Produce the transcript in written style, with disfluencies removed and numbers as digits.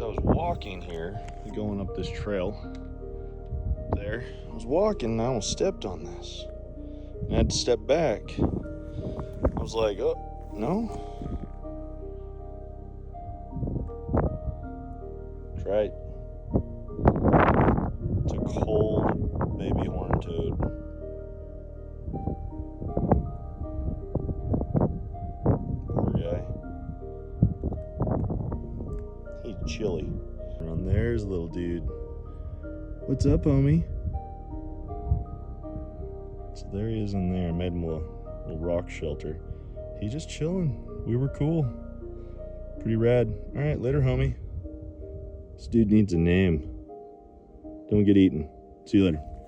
So I was walking here, going up this trail there. I was walking and I almost stepped on this. And I had to step back. I was like, oh, no. Try it. It's a cold baby horned toad. Poor guy. He's chilly. And there's a little dude. What's up, homie? So there he is in there. I made him a little rock shelter. He's just chilling. We were cool. Pretty rad. All right, later, homie. This dude needs a name. Don't get eaten. See you later.